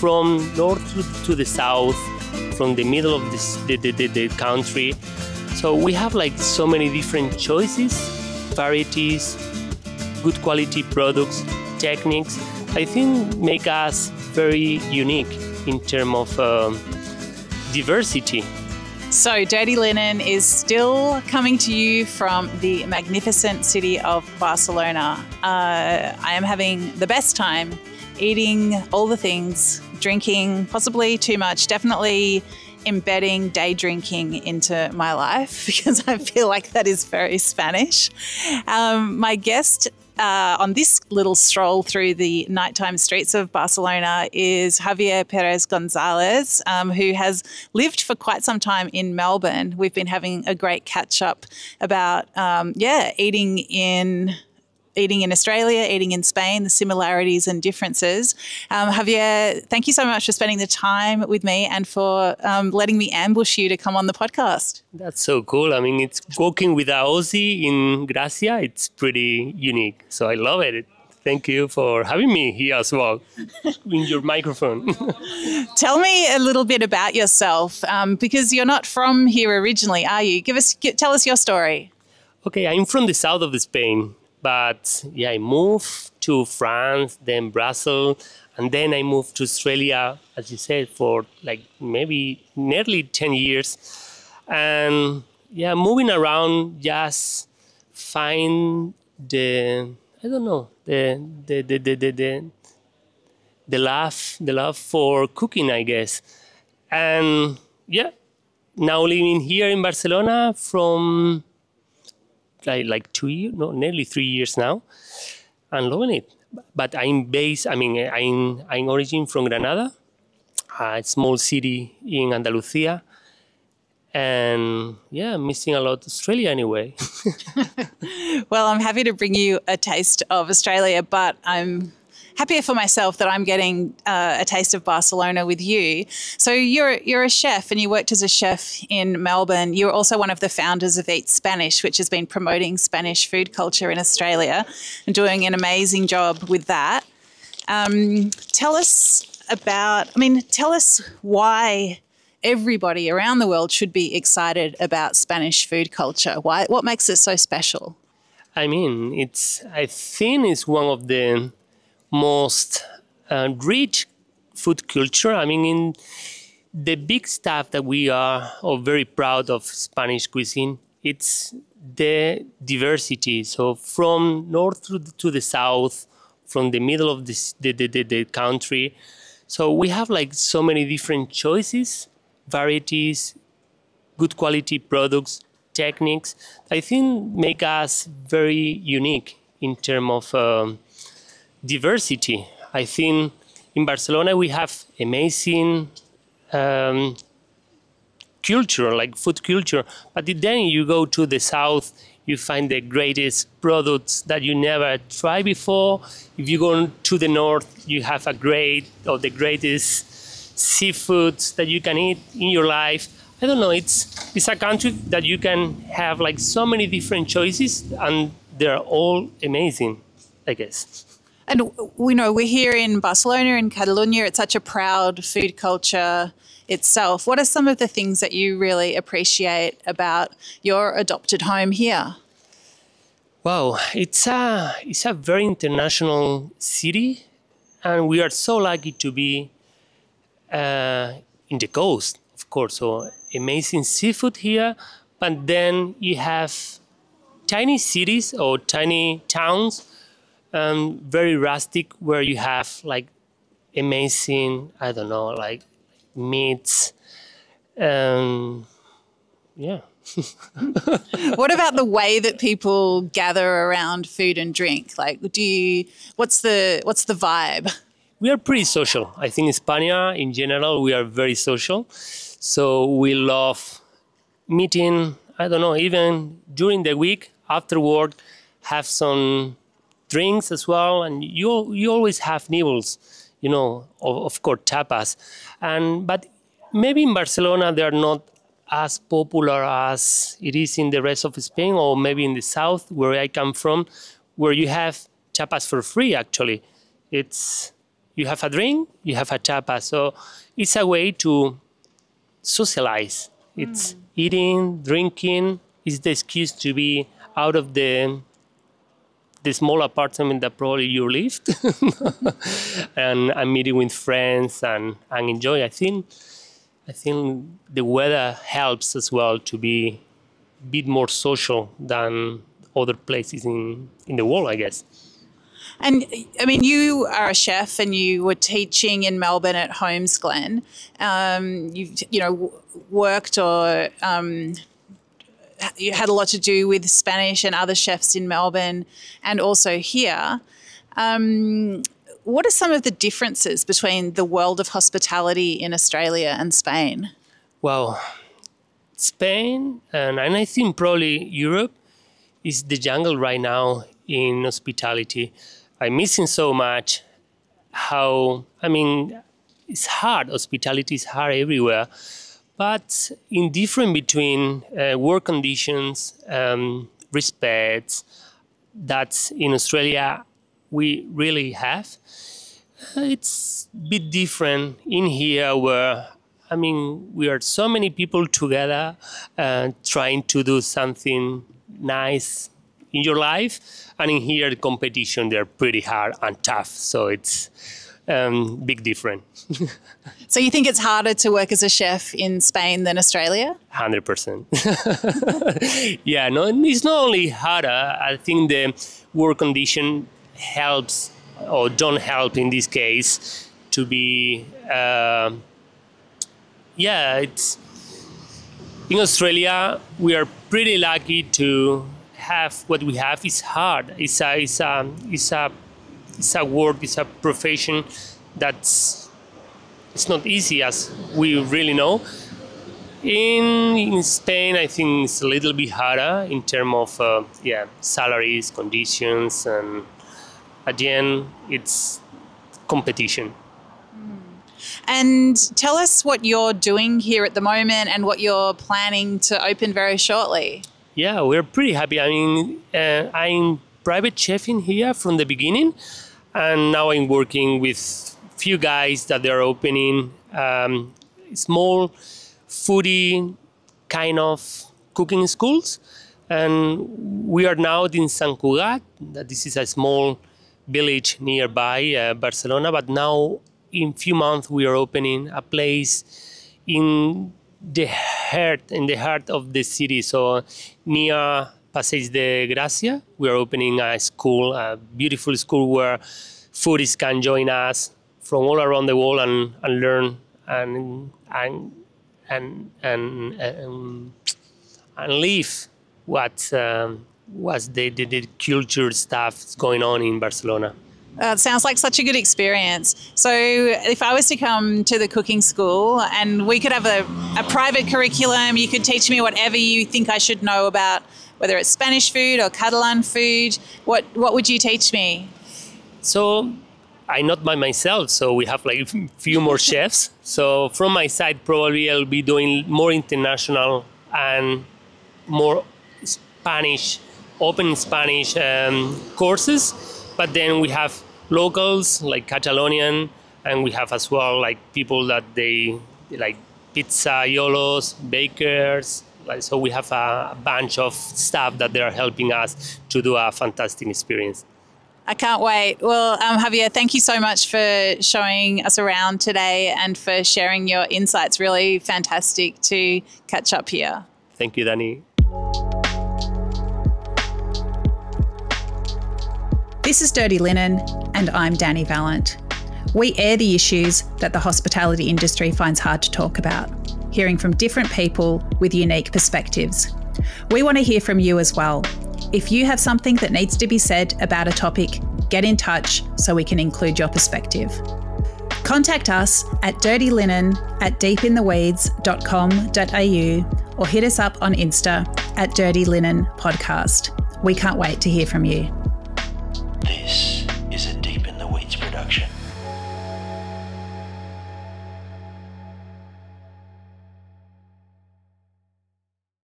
from north to the south, from the middle of the country. So we have like so many different choices, varieties, good quality products, techniques. I think make us very unique in terms of diversity. So Dirty Linen is still coming to you from the magnificent city of Barcelona. I am having the best time eating all the things, drinking, possibly too much, definitely embedding day drinking into my life because I feel like that is very Spanish. My guest on this little stroll through the nighttime streets of Barcelona is Javier Perez Gonzalez, who has lived for quite some time in Melbourne. We've been having a great catch up about, eating in Australia, eating in Spain, the similarities and differences. Javier, thank you so much for spending the time with me and for letting me ambush you to come on the podcast. That's so cool. I mean, it's walking with a Aussie in Gracia. It's pretty unique. So I love it. Thank you for having me here as well in your microphone. Tell me a little bit about yourself because you're not from here originally, are you? Tell us your story. Okay, I'm from the south of Spain. But yeah, I moved to France, then Brussels, and then I moved to Australia, as you said, for like maybe nearly 10 years. And yeah, moving around, just find the love for cooking, I guess. And yeah, now living here in Barcelona from like 2 years, no, nearly 3 years now, and loving it. But I'm origin from Granada, a small city in Andalusia, and yeah, missing a lot Australia anyway. Well, I'm happy to bring you a taste of Australia, but I'm happier for myself that I'm getting a taste of Barcelona with you. So you're a chef and you worked as a chef in Melbourne. You're also one of the founders of Eat Spanish, which has been promoting Spanish food culture in Australia and doing an amazing job with that. Tell us why everybody around the world should be excited about Spanish food culture. What makes it so special? I mean, I think it's one of the most rich food culture. I mean, in the big stuff that we are very proud of Spanish cuisine, it's the diversity. So from north to the south, from the middle of the country. So we have like so many different choices, varieties, good quality products, techniques. I think make us very unique in terms of diversity. I think in Barcelona we have amazing culture, like food culture, but then you go to the south, you find the greatest products that you never tried before. If you go to the north, you have the greatest seafoods that you can eat in your life. I don't know, it's a country that you can have like so many different choices and they're all amazing, I guess. And we know we're here in Barcelona, in Catalonia. It's such a proud food culture itself. What are some of the things that you really appreciate about your adopted home here? Wow, it's a very international city, and we are so lucky to be in the coast, of course. So amazing seafood here, but then you have tiny cities or tiny towns. Very rustic, where you have like amazing, I don't know, like meats. Yeah. What about the way that people gather around food and drink? Like, what's the vibe? We are pretty social. I think in Spain, in general, we are very social. So we love meeting, I don't know, even during the week, after work, have some drinks as well, and you always have nibbles, of course, tapas. But maybe in Barcelona they are not as popular as it is in the rest of Spain, or maybe in the south where I come from, where you have tapas for free. Actually, it's you have a drink, you have a tapa. So it's a way to socialize. It's eating, drinking. It's the excuse to be out of the small apartment that probably you lived and meeting with friends and enjoy. I think the weather helps as well to be a bit more social than other places in the world, I guess. And I mean, you are a chef and you were teaching in Melbourne at Holmes Glen. You've worked or you had a lot to do with Spanish and other chefs in Melbourne and also here. What are some of the differences between the world of hospitality in Australia and Spain? Well, Spain and I think probably Europe is the jungle right now in hospitality. I'm missing so much it's hard. Hospitality is hard everywhere. But in different between work conditions, respect, that in Australia we really have. It's a bit different in here where, we are so many people together trying to do something nice in your life. And in here, the competition, they're pretty hard and tough. So it's big difference. So you think it's harder to work as a chef in Spain than Australia? 100%. Yeah, no, it's not only harder. I think the work condition helps or don't help in this case to be, it's in Australia, we are pretty lucky to have what we have. It's hard. It's a work, it's a profession it's not easy as we really know. In Spain, I think it's a little bit harder in terms of salaries, conditions, and at the end, it's competition. And tell us what you're doing here at the moment and what you're planning to open very shortly. Yeah, we're pretty happy. I'm private chefing here from the beginning, and now I'm working with few guys that they're opening small foodie kind of cooking schools. And we are now in Sant Cugat. This is a small village nearby Barcelona, but now in few months we are opening a place in the heart of the city. So near Passeig de Gràcia, we are opening a school, a beautiful school where foodies can join us from all around the world and learn and live what was the culture stuff going on in Barcelona. It sounds like such a good experience. So if I was to come to the cooking school and we could have a private curriculum, you could teach me whatever you think I should know about, whether it's Spanish food or Catalan food, what would you teach me? So I'm not by myself, so we have like a few more chefs. So from my side, probably I'll be doing more international and more Spanish, open Spanish courses. But then we have locals like Catalonian, and we have as well like people that they like pizzaiolos, bakers. So we have a bunch of staff that they are helping us to do a fantastic experience. I can't wait. Well, Javier, thank you so much for showing us around today and for sharing your insights. Really fantastic to catch up here. Thank you, Dani. This is Dirty Linen, and I'm Dani Valent. We air the issues that the hospitality industry finds hard to talk about, hearing from different people with unique perspectives. We want to hear from you as well. If you have something that needs to be said about a topic, get in touch so we can include your perspective. Contact us at dirtylinen@deepintheweeds.com.au or hit us up on Insta at Dirty Linen Podcast. We can't wait to hear from you. This